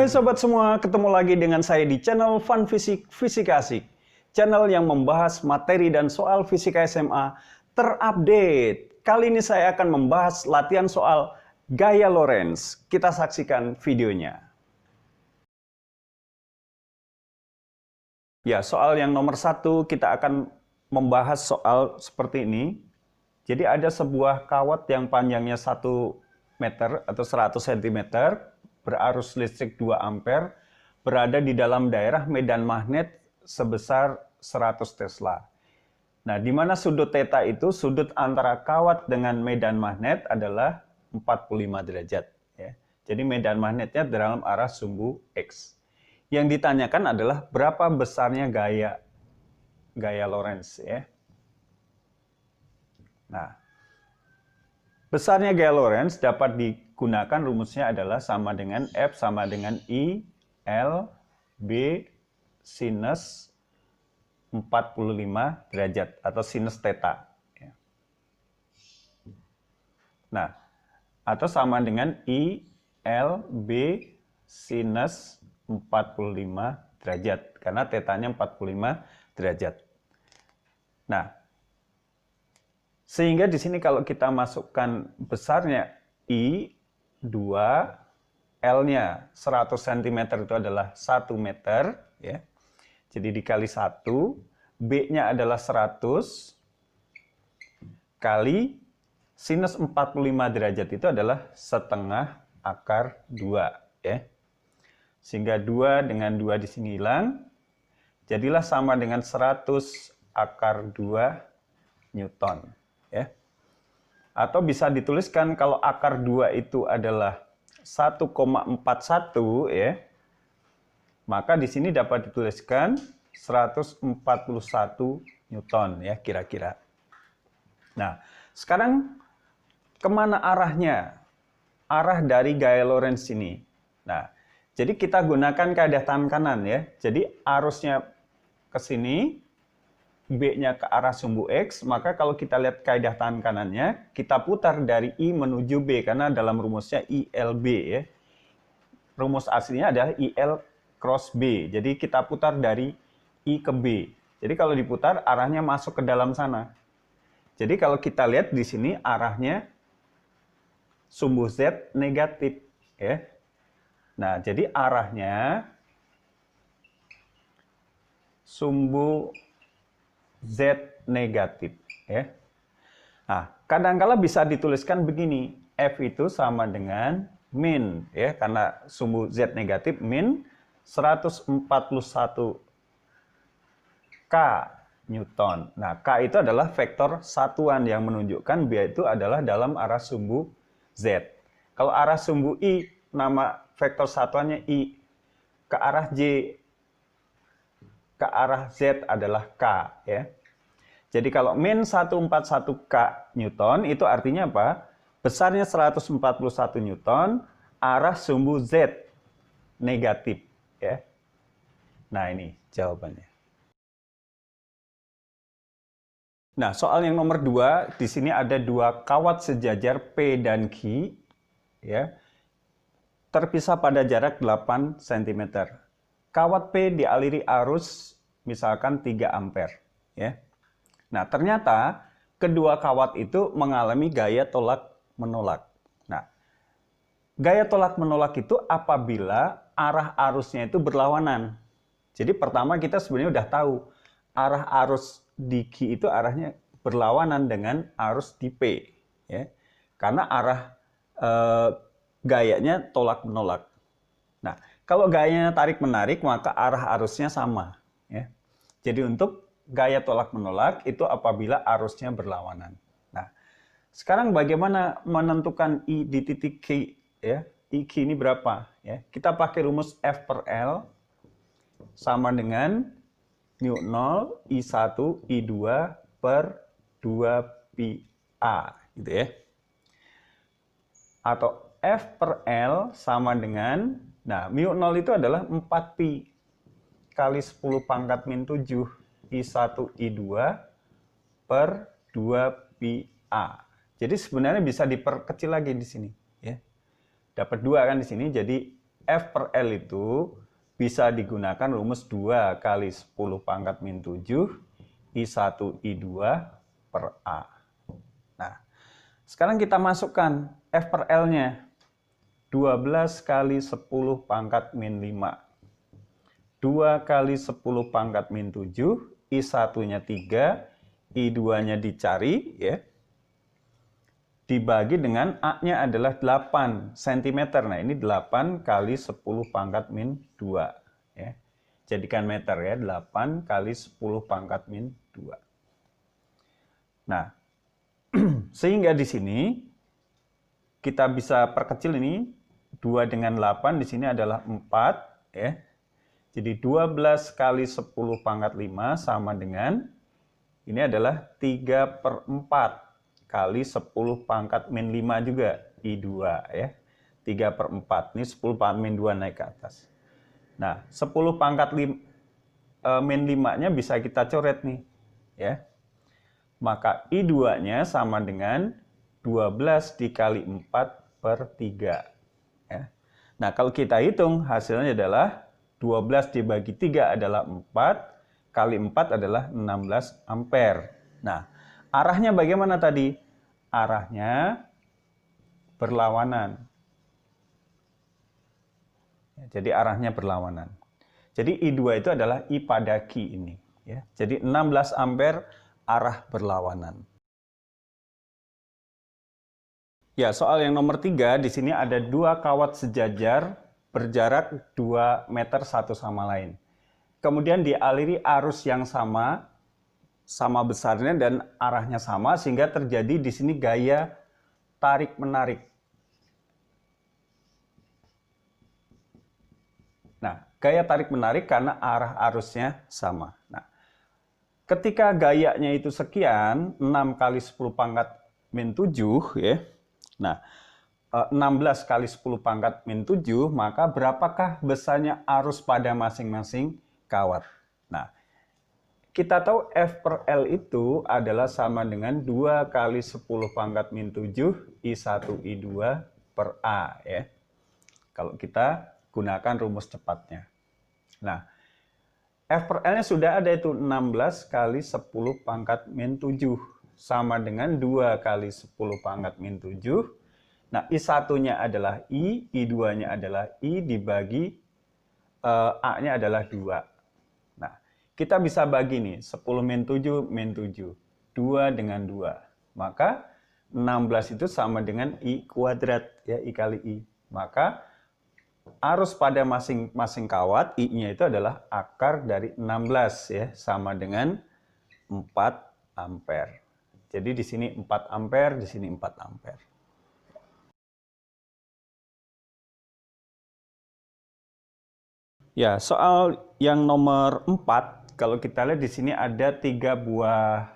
Hai sobat semua, ketemu lagi dengan saya di channel Fun Fisik Fisika Asik. Channel yang membahas materi dan soal fisika SMA terupdate. Kali ini saya akan membahas latihan soal gaya Lorentz. Kita saksikan videonya. Ya, soal yang nomor 1 kita akan membahas soal seperti ini. Jadi ada sebuah kawat yang panjangnya 1 meter atau 100 cm, berarus listrik 2 ampere, berada di dalam daerah medan magnet sebesar 100 Tesla. Nah, di mana sudut theta itu, sudut antara kawat dengan medan magnet adalah 45 derajat. Ya. Jadi medan magnetnya dalam arah sumbu X. Yang ditanyakan adalah berapa besarnya gaya Lorentz. Ya. Nah, besarnya gaya Lorentz dapat digunakan, rumusnya adalah sama dengan F sama dengan I L B sinus 45 derajat atau sinus theta. Nah, atau sama dengan I L B sinus 45 derajat karena tetanya 45 derajat. Nah, sehingga di sini kalau kita masukkan besarnya I 2, L-nya 100 cm itu adalah 1 meter, ya. Jadi dikali 1, B-nya adalah 100 kali sinus 45 derajat itu adalah setengah akar 2, ya. Sehingga 2 dengan 2 di sini hilang, jadilah sama dengan 100 akar 2 Newton. Ya. Atau bisa dituliskan kalau akar 2 itu adalah 1,41, ya, maka di sini dapat dituliskan 141 Newton, ya, kira-kira. Nah, sekarang kemana arahnya? Arah dari gaya Lorentz ini. Nah, jadi kita gunakan kaidah tangan kanan, ya. Jadi arusnya ke sini, B-nya ke arah sumbu X, maka kalau kita lihat kaidah tangan kanannya, kita putar dari I menuju B, karena dalam rumusnya ILB, ya. Rumus aslinya adalah IL cross B, jadi kita putar dari I ke B. Jadi kalau diputar, arahnya masuk ke dalam sana. Jadi kalau kita lihat di sini, arahnya sumbu Z negatif, ya. Nah, jadi arahnya sumbu Z negatif, ya. Nah, kadang-kala bisa dituliskan begini, F itu sama dengan min, ya, karena sumbu Z negatif min 141 K Newton. Nah, K itu adalah vektor satuan yang menunjukkan B itu adalah dalam arah sumbu Z. Kalau arah sumbu I, nama vektor satuannya I, ke arah J, ke arah Z adalah K, ya. Jadi kalau min 141 K Newton itu artinya apa? Besarnya 141 Newton, arah sumbu Z negatif, ya. Nah, ini jawabannya. Nah, soal yang nomor 2, di sini ada 2 kawat sejajar P dan Q, ya, terpisah pada jarak 8 cm. Kawat P dialiri arus misalkan 3 ampere, ya. Nah, ternyata kedua kawat itu mengalami gaya tolak-menolak. Nah, gaya tolak-menolak itu apabila arah arusnya itu berlawanan. Jadi pertama kita sebenarnya udah tahu arah arus di Q itu arahnya berlawanan dengan arus di P, ya. Karena arah gayanya tolak-menolak. Nah, kalau gayanya tarik-menarik maka arah arusnya sama, ya. Jadi untuk gaya tolak-menolak itu apabila arusnya berlawanan. Nah, sekarang bagaimana menentukan I di titik Q, ya? IQ ini berapa, ya? Kita pakai rumus F per L sama dengan μ0 I1 I2 per 2 pi A, gitu, ya. Atau F per L sama dengan, nah, μ0 itu adalah 4 pi kali 10 pangkat min 7 I1 I2 per 2 pi A. Jadi sebenarnya bisa diperkecil lagi di sini, ya. Dapat 2 kan di sini, jadi F per L itu bisa digunakan rumus 2 kali 10 pangkat min 7 I1 I2 per A. Nah, sekarang kita masukkan F per L-nya. 12 kali 10 pangkat min 5. 2 kali 10 pangkat min 7, I1-nya 3, I2-nya dicari, ya. Dibagi dengan A-nya adalah 8 cm. Nah, ini 8 kali 10 pangkat min 2. Ya. Jadikan meter ya, 8 kali 10 pangkat min 2. Nah, sehingga di sini kita bisa perkecil ini, 2 dengan 8 di sini adalah 4. Ya. Jadi 12 kali 10 pangkat 5 sama dengan, ini adalah 3/4. Kali 10 pangkat min 5 juga, I2 ya. 3/4, ini 10 pangkat min 2 naik ke atas. Nah, 10 pangkat min 5-nya bisa kita coret nih. Ya. Maka I2-nya sama dengan 12 dikali 4/3. Ya. Nah, kalau kita hitung, hasilnya adalah 12 dibagi 3 adalah 4, kali 4 adalah 16 ampere. Nah, arahnya bagaimana tadi? Arahnya berlawanan. Jadi arahnya berlawanan. Jadi I2 itu adalah I pada Q ini. Ya. Jadi 16 ampere arah berlawanan. Ya, soal yang nomor 3, di sini ada 2 kawat sejajar berjarak 2 meter satu sama lain. Kemudian dialiri arus yang sama besarnya dan arahnya sama, sehingga terjadi di sini gaya tarik-menarik. Nah, gaya tarik-menarik karena arah arusnya sama. Nah, ketika gayanya itu sekian, 6 kali 10 pangkat min 7, ya. Nah, 16 kali 10 pangkat min 7, maka berapakah besarnya arus pada masing-masing kawat? Nah, kita tahu F per L itu adalah sama dengan 2 kali 10 pangkat min 7 I1 I2 per A. Ya. Kalau kita gunakan rumus cepatnya. Nah, F per L-nya sudah ada, itu 16 kali 10 pangkat min 7. Sama dengan 2 kali 10 pangkat min 7. Nah, I1-nya adalah I, I2-nya adalah I, dibagi A-nya adalah 2. Kita bisa bagi nih, 10 min 7 min 7. 2 dengan 2. Maka 16 itu sama dengan I kuadrat, ya, I kali I. Maka arus pada masing-masing kawat, I-nya itu adalah akar dari 16, ya, sama dengan 4 ampere. Jadi di sini 4 ampere, di sini 4 ampere. Ya, soal yang nomor 4. Kalau kita lihat di sini ada 3 buah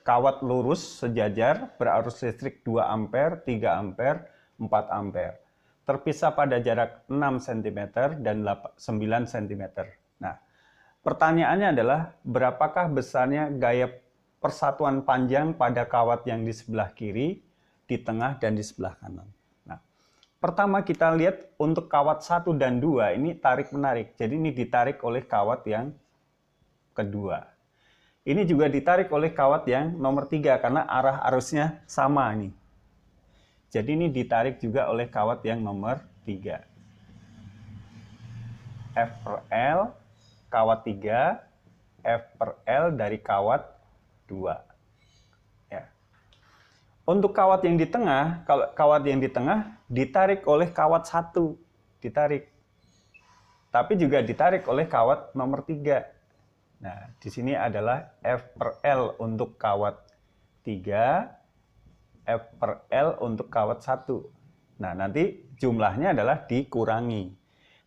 kawat lurus sejajar berarus listrik 2 ampere, 3 ampere, 4 ampere. Terpisah pada jarak 6 cm dan 9 cm. Nah, pertanyaannya adalah berapakah besarnya gaya persatuan panjang pada kawat yang di sebelah kiri, di tengah, dan di sebelah kanan. Nah, pertama kita lihat untuk kawat 1 dan 2 ini tarik-menarik. Jadi ini ditarik oleh kawat yang kedua. Ini juga ditarik oleh kawat yang nomor 3 karena arah arusnya sama nih. Jadi ini ditarik juga oleh kawat yang nomor 3. F per L kawat 3, F per L dari kawat 2. Ya. Untuk kawat yang di tengah, kalau kawat yang di tengah ditarik oleh kawat 1, ditarik. Tapi juga ditarik oleh kawat nomor 3. Nah, di sini adalah F per L untuk kawat 3, F per L untuk kawat 1. Nah, nanti jumlahnya adalah dikurangi.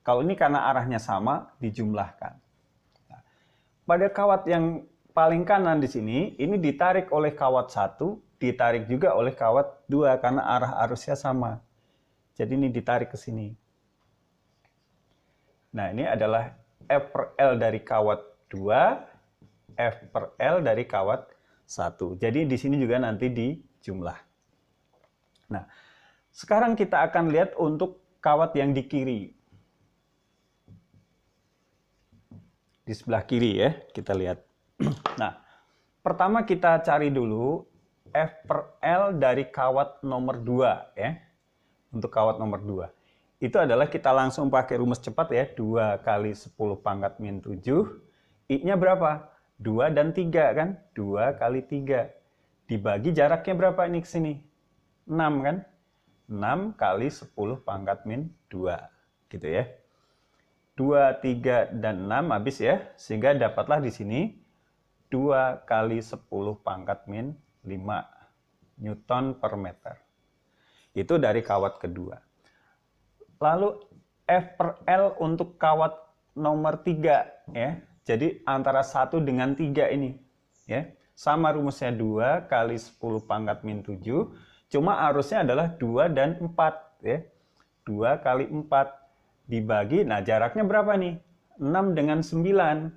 Kalau ini karena arahnya sama, dijumlahkan. Nah, pada kawat yang paling kanan di sini, ini ditarik oleh kawat 1, ditarik juga oleh kawat 2 karena arah arusnya sama. Jadi ini ditarik ke sini. Nah, ini adalah F per L dari kawat 2, F per L dari kawat 1. Jadi di sini juga nanti dijumlah. Nah, sekarang kita akan lihat untuk kawat yang di kiri. di sebelah kiri ya, kita lihat. Nah, pertama kita cari dulu F per L dari kawat nomor 2 ya. Untuk kawat nomor 2. Itu adalah kita langsung pakai rumus cepat ya, 2 kali 10 pangkat min 7. I-nya berapa? 2 dan 3 kan? 2 kali 3. Dibagi jaraknya berapa ini ke sini? 6 kan? 6 kali 10 pangkat min 2. Gitu ya. 2, 3, dan 6 habis ya. Sehingga dapatlah di sini 2 kali 10 pangkat min 5 Newton per meter. Itu dari kawat kedua. Lalu F per L untuk kawat nomor 3 ya. Jadi antara 1 dengan 3 ini ya. Sama rumusnya 2 kali 10 pangkat min 7. Cuma arusnya adalah 2 dan 4 ya. 2 kali 4 dibagi, nah jaraknya berapa nih? 6 dengan 9.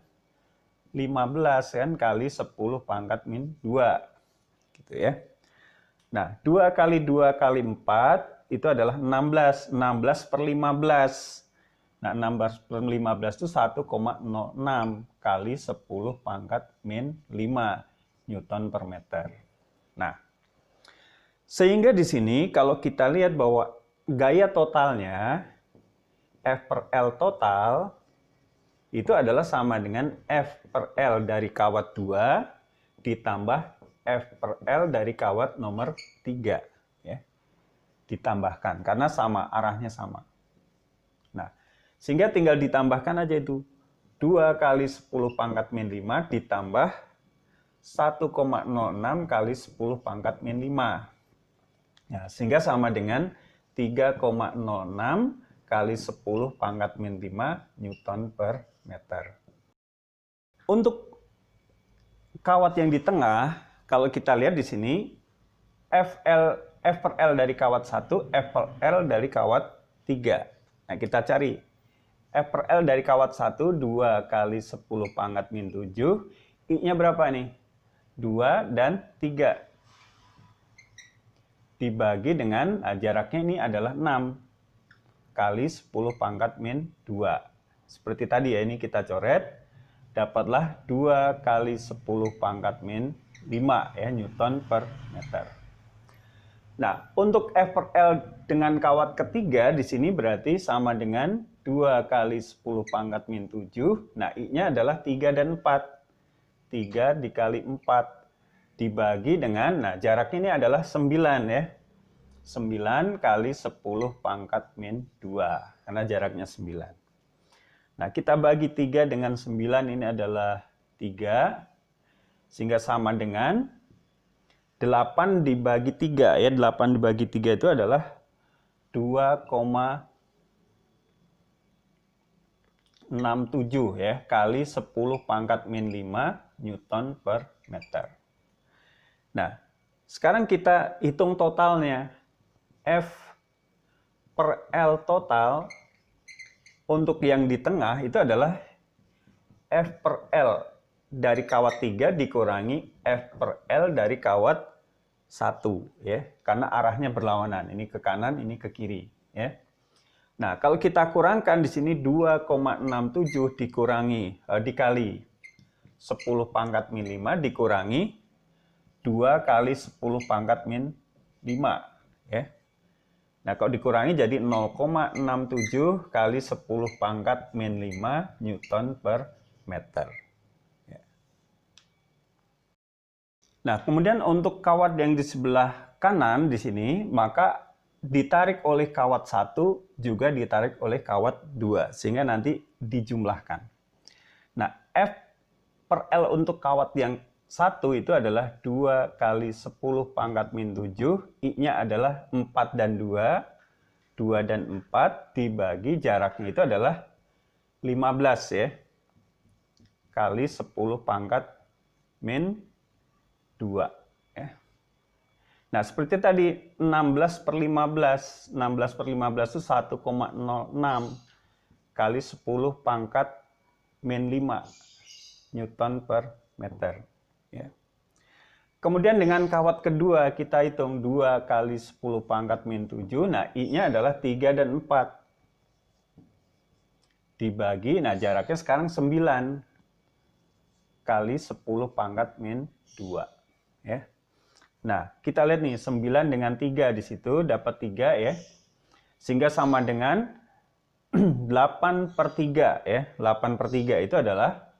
15 kan kali 10 pangkat min 2. Gitu ya. Nah, 2 kali 2 kali 4 itu adalah 16. 16 per 15. Nah, 16 per 15 itu 1,06 kali 10 pangkat min 5 Newton per meter. Nah, sehingga di sini kalau kita lihat bahwa gaya totalnya F per L total itu adalah sama dengan F per L dari kawat 2 ditambah F per L dari kawat nomor 3 ya. Ditambahkan karena sama, arahnya sama. Nah, sehingga tinggal ditambahkan aja itu 2 kali 10 pangkat min 5 ditambah 1,06 kali 10 pangkat min 5. Nah, sehingga sama dengan 3,06 kali 10 pangkat min 5 Newton per meter. Untuk kawat yang di tengah, kalau kita lihat di sini, F per L dari kawat 1, F per L dari kawat 3. Nah, kita cari. F per L dari kawat 1, 2 kali 10 pangkat min 7. I-nya berapa nih? 2 dan 3. Dibagi dengan, nah, jaraknya ini adalah 6 kali 10 pangkat min 2. Seperti tadi ya, ini kita coret. Dapatlah 2 kali 10 pangkat min 5 ya, Newton per meter. Nah, untuk F per L dengan kawat ketiga di sini berarti sama dengan 2 kali 10 pangkat min 7. Nah, I-nya adalah 3 dan 4. 3 dikali 4. Dibagi dengan, nah jaraknya ini adalah 9 ya. 9 kali 10 pangkat min 2. Karena jaraknya 9. Nah, kita bagi 3 dengan 9 ini adalah 3. Sehingga sama dengan 8 dibagi 3 ya. 8 dibagi 3 itu adalah 2,67 ya. Kali 10 pangkat min 5 Newton per meter. Nah, sekarang kita hitung totalnya. F per L total untuk yang di tengah itu adalah F per L dari kawat 3 dikurangi F per L dari kawat 1 ya, karena arahnya berlawanan, ini ke kanan, ini ke kiri ya. Nah, kalau kita kurangkan di sini 2,67 dikali 10 pangkat min 5 dikurangi 2 kali 10 pangkat min 5 ya. Nah, kalau dikurangi jadi 0,67 kali 10 pangkat min 5 Newton per meter. Ya. Nah, kemudian untuk kawat yang di sebelah kanan di sini, maka ditarik oleh kawat 1 juga ditarik oleh kawat 2, sehingga nanti dijumlahkan. Nah, F per L untuk kawat yang 1 itu adalah 2 kali 10 pangkat min 7. I-nya adalah 4 dan 2. 2 dan 4 dibagi jaraknya itu adalah 15 ya. Kali 10 pangkat min 2. Ya. Nah, seperti tadi 16 per 15. 16 per 15 itu 1,06 kali 10 pangkat min 5 Newton per meter. Ya. Kemudian dengan kawat kedua kita hitung 2 kali 10 pangkat min 7. Nah, I-nya adalah 3 dan 4. Dibagi, nah jaraknya sekarang 9. kali 10 pangkat min 2. Ya. Nah, kita lihat nih, 9 dengan 3 di situ, dapat 3 ya. Sehingga sama dengan 8/3 ya. 8/3 itu adalah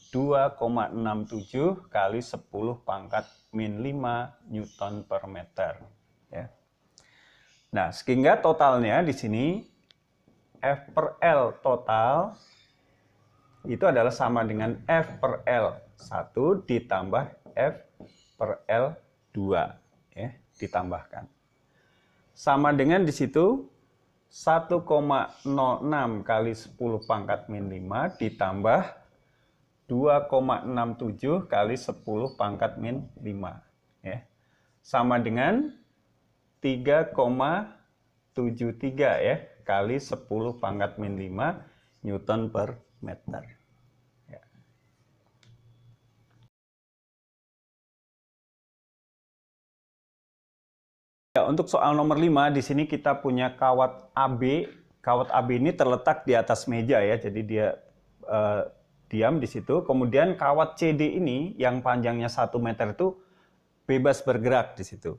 2,67 kali 10 pangkat min 5 Newton per meter. Ya. Nah, sehingga totalnya di sini F per L total itu adalah sama dengan F per L1 ditambah F per L2 ya, ditambahkan. Sama dengan di situ 1,06 kali 10 pangkat min 5 ditambah 2,67 kali 10 pangkat min 5 ya. Sama dengan 3,73 ya kali 10 pangkat min 5 Newton per meter. Ya. Ya, untuk soal nomor 5 di sini kita punya kawat AB. Kawat AB ini terletak di atas meja ya, jadi dia diam di situ. Kemudian kawat CD ini yang panjangnya 1 meter itu bebas bergerak di situ.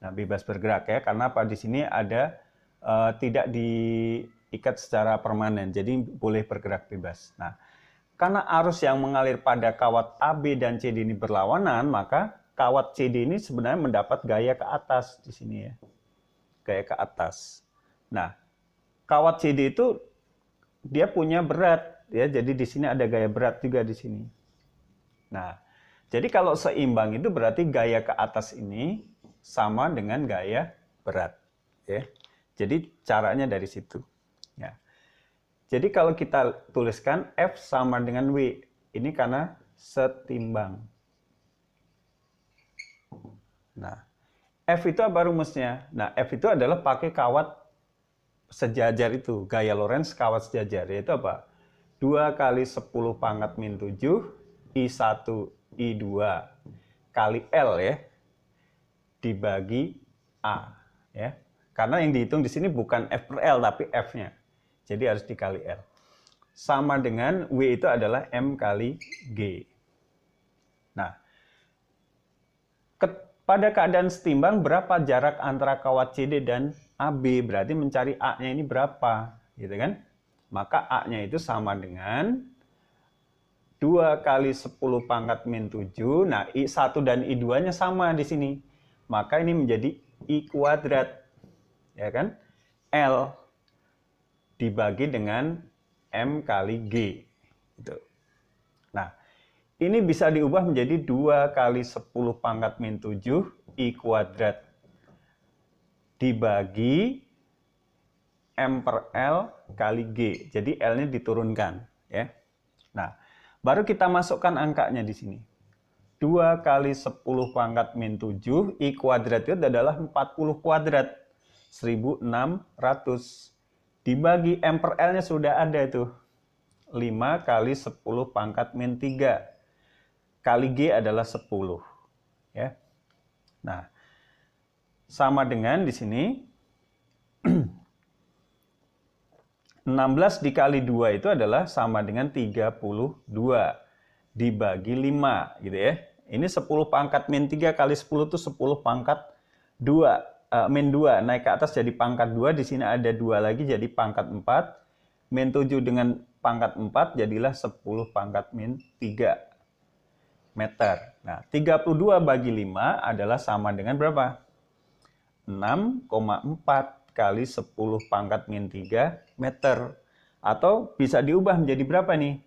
Nah, bebas bergerak ya, karena apa? Di sini ada tidak diikat secara permanen, jadi boleh bergerak bebas. Nah, karena arus yang mengalir pada kawat AB dan CD ini berlawanan, maka kawat CD ini sebenarnya mendapat gaya ke atas di sini ya, gaya ke atas. Nah, kawat CD itu dia punya berat ya, jadi di sini ada gaya berat juga di sini. Nah, jadi kalau seimbang itu berarti gaya ke atas ini sama dengan gaya berat ya. Jadi caranya dari situ ya. Jadi kalau kita tuliskan F sama dengan W, ini karena setimbang. Nah, F itu apa rumusnya? Nah, F itu adalah pakai kawat sejajar itu, gaya Lorentz kawat sejajar, yaitu apa? 2 kali 10 pangkat min 7 I1 I2 kali L ya, dibagi A ya. Karena yang dihitung di sini bukan F per L tapi F-nya. Jadi harus dikali L. Sama dengan W itu adalah M kali G. Nah, pada keadaan setimbang berapa jarak antara kawat CD dan AB? Berarti mencari A-nya ini berapa, gitu kan? Maka A-nya itu sama dengan 2 kali 10 pangkat min 7. Nah, I1 dan I2-nya sama di sini. Maka ini menjadi I kuadrat. Ya kan? L dibagi dengan M kali G. Gitu. Nah, ini bisa diubah menjadi 2 kali 10 pangkat min 7 I kuadrat dibagi M per L kali G. Jadi L-nya diturunkan. Ya. Nah, baru kita masukkan angkanya di sini. 2 kali 10 pangkat min 7 I kuadrat itu adalah 40 kuadrat. 1600 dibagi M per L-nya sudah ada itu. 5 kali 10 pangkat min 3 kali G adalah 10. Ya. Nah, sama dengan di sini 16 dikali 2 itu adalah sama dengan 32 dibagi 5 gitu ya. Ini 10 pangkat min 3 kali 10 itu 10 pangkat 2. Min 2 naik ke atas jadi pangkat 2, di sini ada 2 lagi jadi pangkat 4. Min 7 dengan pangkat 4 jadilah 10 pangkat min 3 meter. Nah, 32 bagi 5 adalah sama dengan berapa? 6,4 kali 10 pangkat min 3 meter. Atau bisa diubah menjadi berapa nih?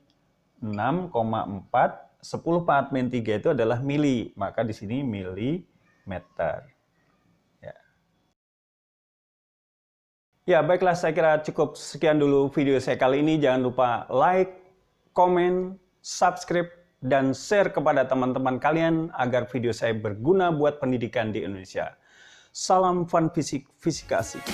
6,4, 10 pangkat min 3 itu adalah mili. Maka di sini milimeter. Ya, baiklah, saya kira cukup sekian dulu video saya kali ini. Jangan lupa like, komen, subscribe, dan share kepada teman-teman kalian agar video saya berguna buat pendidikan di Indonesia. Salam fun fisik, fisika asik.